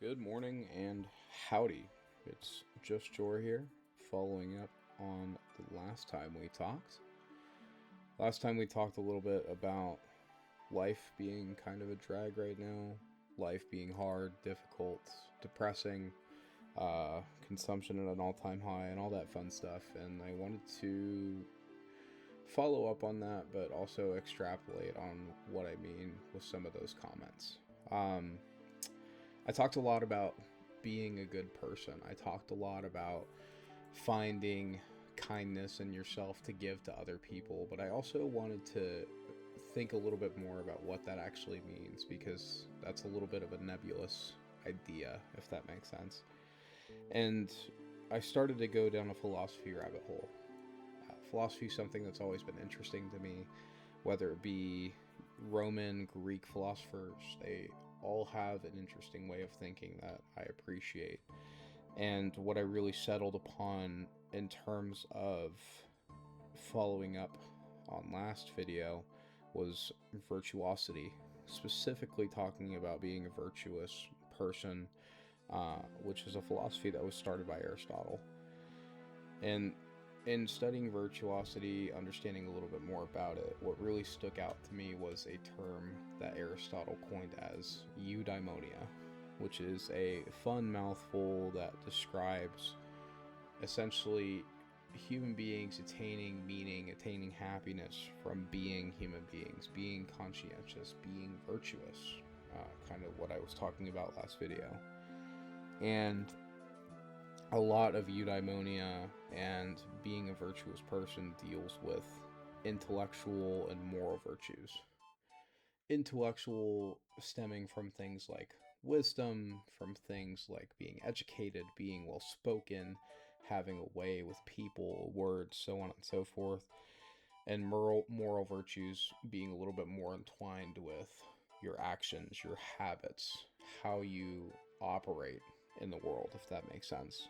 Good morning and howdy. It's just Jor here, following up on the last time we talked. Last time we talked a little bit about life being kind of a drag right now, life being hard, difficult, depressing, consumption at an all time high, and all that fun stuff. And I wanted to follow up on that, but also extrapolate on what I mean with some of those comments. Um, I talked a lot about being a good person. I talked a lot about finding kindness in yourself to give to other people, but I also wanted to think a little bit more about what that actually means because that's a little bit of a nebulous idea, if that makes sense. And I started to go down a philosophy rabbit hole. Philosophy is something that's always been interesting to me, whether it be Roman, Greek philosophers, they all have an interesting way of thinking that I appreciate. And what I really settled upon in terms of following up on last video was virtuosity, specifically talking about being a virtuous person, which is a philosophy that was started by Aristotle. And in studying virtuosity, understanding a little bit more about it, what really stuck out to me was a term that Aristotle coined as eudaimonia, which is a fun mouthful that describes essentially human beings attaining meaning, attaining happiness from being human beings, being conscientious, being virtuous, kind of what I was talking about last video. And a lot of eudaimonia and being a virtuous person deals with intellectual and moral virtues. Intellectual stemming from things like wisdom, from things like being educated, being well spoken, having a way with people, words, so on and so forth. And moral virtues being a little bit more entwined with your actions, your habits, how you operate in the world, if that makes sense.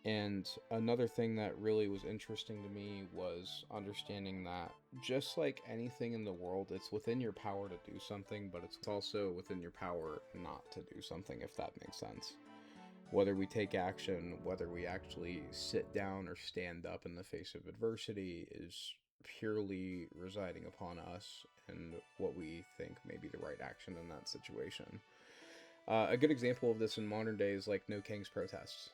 And another thing that really was interesting to me was understanding that just like anything in the world, it's within your power to do something, but it's also within your power not to do something, if that makes sense. Whether we take action, whether we actually sit down or stand up in the face of adversity is purely residing upon us and what we think may be the right action in that situation. A good example of this in modern day is like No King's protests.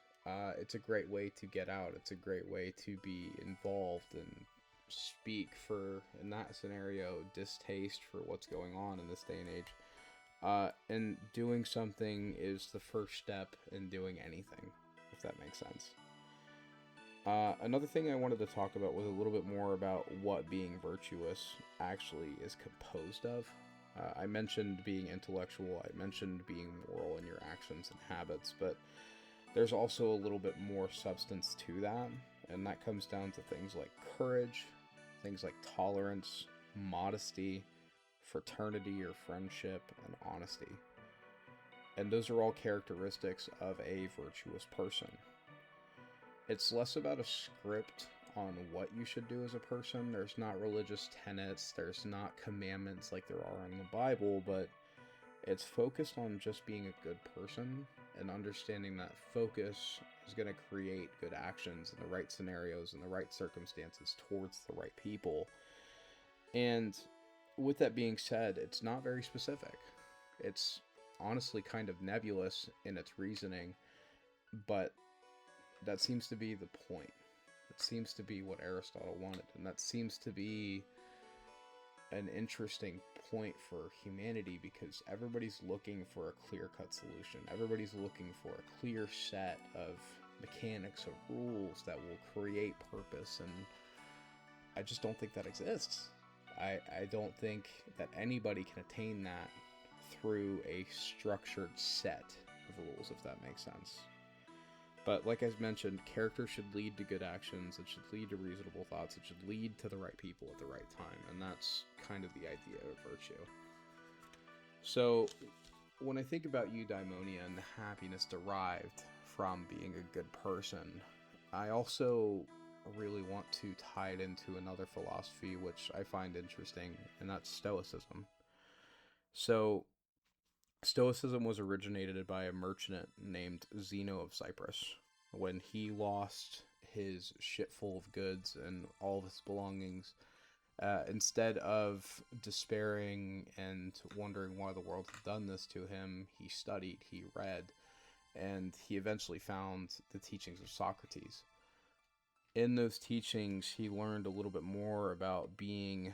It's a great way to get out. It's a great way to be involved and speak for, in that scenario, distaste for what's going on in this day and age. And doing something is the first step in doing anything, if that makes sense. Another thing I wanted to talk about was a little bit more about what being virtuous actually is composed of. I mentioned being intellectual, I mentioned being moral in your actions and habits, but there's also a little bit more substance to that, and that comes down to things like courage, things like tolerance, modesty, fraternity or friendship, and honesty. And those are all characteristics of a virtuous person. It's less about a script on what you should do as a person. There's not religious tenets, there's not commandments like there are in the Bible, but it's focused on just being a good person and understanding that focus is going to create good actions in the right scenarios and the right circumstances towards the right people. And with that being said, it's not very specific. It's honestly kind of nebulous in its reasoning, but that seems to be the point. It seems to be what Aristotle wanted, and that seems to be an interesting point for humanity because everybody's looking for a clear-cut solution. Everybody's looking for a clear set of mechanics of rules that will create purpose, and I just don't think that exists. I don't think that anybody can attain that through a structured set of rules, if that makes sense. But like I mentioned, character should lead to good actions, it should lead to reasonable thoughts, it should lead to the right people at the right time, and that's kind of the idea of virtue. So, when I think about eudaimonia and the happiness derived from being a good person, I also really want to tie it into another philosophy which I find interesting, and that's Stoicism. So, Stoicism was originated by a merchant named Zeno of Cyprus. When he lost his ship full of goods and all of his belongings, instead of despairing and wondering why the world had done this to him, he studied, he read, and he eventually found the teachings of Socrates. In those teachings, he learned a little bit more about being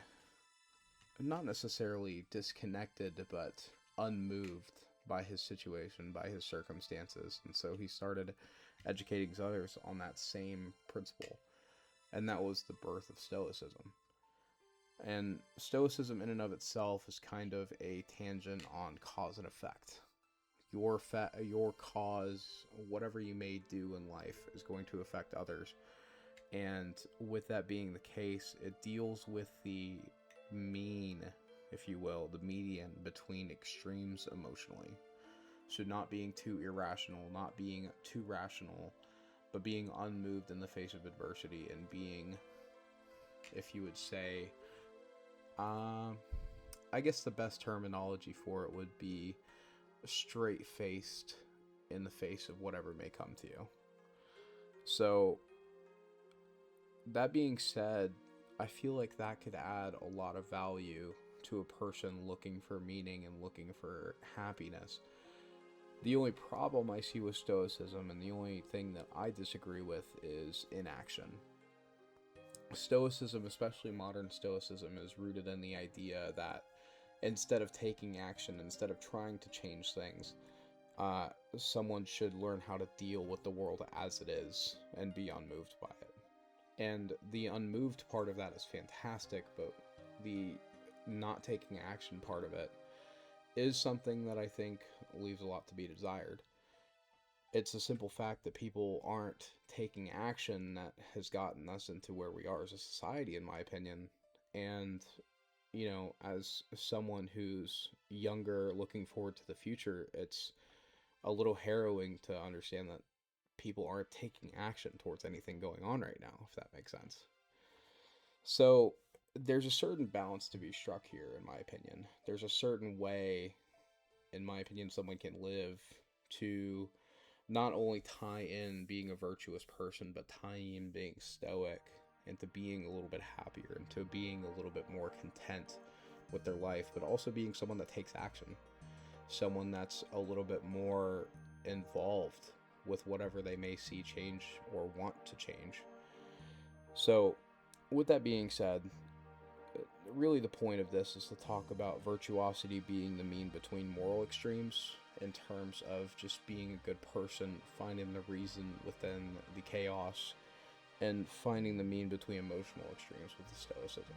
not necessarily disconnected, but unmoved by his situation, by his circumstances. And so he started educating others on that same principle. And that was the birth of Stoicism. And Stoicism in and of itself is kind of a tangent on cause and effect. Your cause, whatever you may do in life, is going to affect others. And with that being the case, it deals with the mean, if you will, the median between extremes emotionally. So not being too irrational, not being too rational, but being unmoved in the face of adversity, and being, if you would say, I guess the best terminology for it would be straight-faced in the face of whatever may come to you. So, that being said, I feel like that could add a lot of value to a person looking for meaning and looking for happiness. The only problem I see with Stoicism, and the only thing that I disagree with, is inaction. Stoicism, especially modern Stoicism, is rooted in the idea that instead of taking action, instead of trying to change things, someone should learn how to deal with the world as it is and be unmoved by it. And the unmoved part of that is fantastic, but the not taking action part of it is something that I think leaves a lot to be desired. It's a simple fact that people aren't taking action that has gotten us into where we are as a society, in my opinion. And, you know, as someone who's younger, looking forward to the future, it's a little harrowing to understand that people aren't taking action towards anything going on right now, if that makes sense. So there's a certain balance to be struck here, in my opinion. There's a certain way, in my opinion, someone can live to not only tie in being a virtuous person, but tie in being stoic, into being a little bit happier, into being a little bit more content with their life, but also being someone that takes action, someone that's a little bit more involved with whatever they may see change or want to change. So, with that being said, really the point of this is to talk about virtuosity being the mean between moral extremes, in terms of just being a good person, finding the reason within the chaos, and finding the mean between emotional extremes with the Stoicism.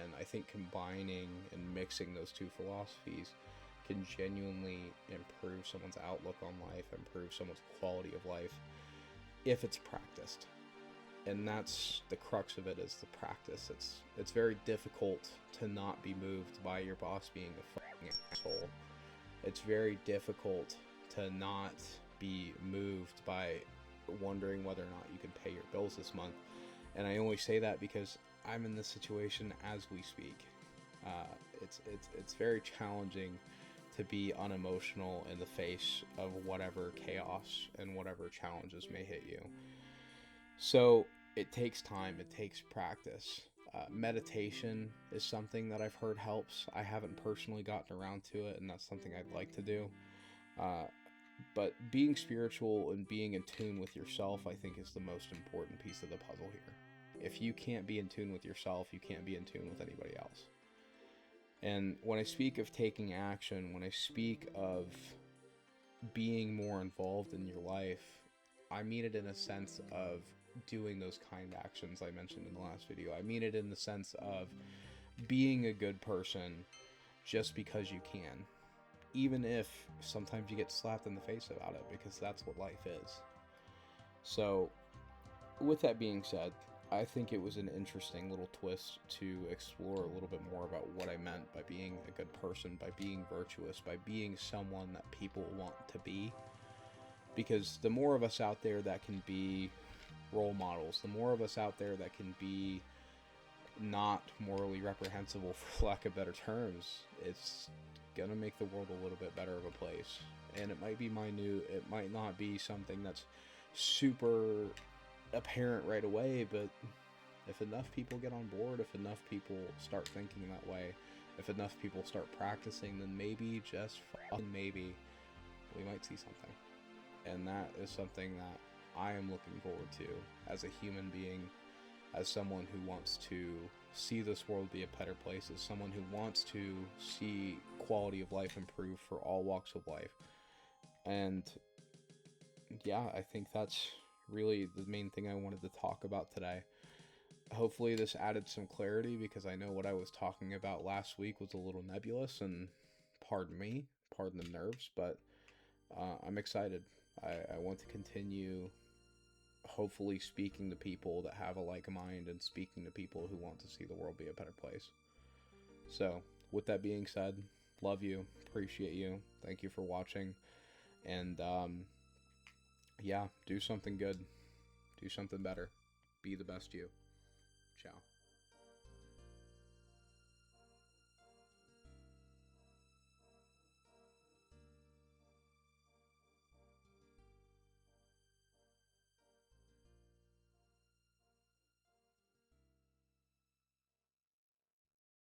And I think combining and mixing those two philosophies can genuinely improve someone's outlook on life, improve someone's quality of life, if it's practiced. And that's the crux of it, is the practice. It's very difficult to not be moved by your boss being a fucking asshole. It's very difficult to not be moved by wondering whether or not you can pay your bills this month. And I only say that because I'm in this situation as we speak. It's very challenging to be unemotional in the face of whatever chaos and whatever challenges may hit you. So it takes time, it takes practice. Meditation is something that I've heard helps. I haven't personally gotten around to it, and that's something I'd like to do. But being spiritual and being in tune with yourself, I think, is the most important piece of the puzzle here. If you can't be in tune with yourself, you can't be in tune with anybody else. And when I speak of taking action, when I speak of being more involved in your life, I mean it in a sense of doing those kind actions I mentioned in the last video. I mean it in the sense of being a good person just because you can, even if sometimes you get slapped in the face about it, because that's what life is. So with that being said, I think it was an interesting little twist to explore a little bit more about what I meant by being a good person, by being virtuous, by being someone that people want to be. Because the more of us out there that can be role models, the more of us out there that can be not morally reprehensible, for lack of better terms. It's gonna make the world a little bit better of a place. And it might be minute, it might not be something that's super apparent right away, but if enough people get on board, if enough people start thinking that way, if enough people start practicing, then maybe, just fucking maybe, we might see something. And that is something that I am looking forward to as a human being, as someone who wants to see this world be a better place, as someone who wants to see quality of life improve for all walks of life. And yeah, I think that's really the main thing I wanted to talk about today. Hopefully this added some clarity, because I know what I was talking about last week was a little nebulous, and pardon me, pardon the nerves, but I'm excited. I want to continue hopefully speaking to people that have a like mind, and speaking to people who want to see the world be a better place. So, with that being said, love you, appreciate you, thank you for watching, and yeah, do something good, do something better, be the best you. Ciao.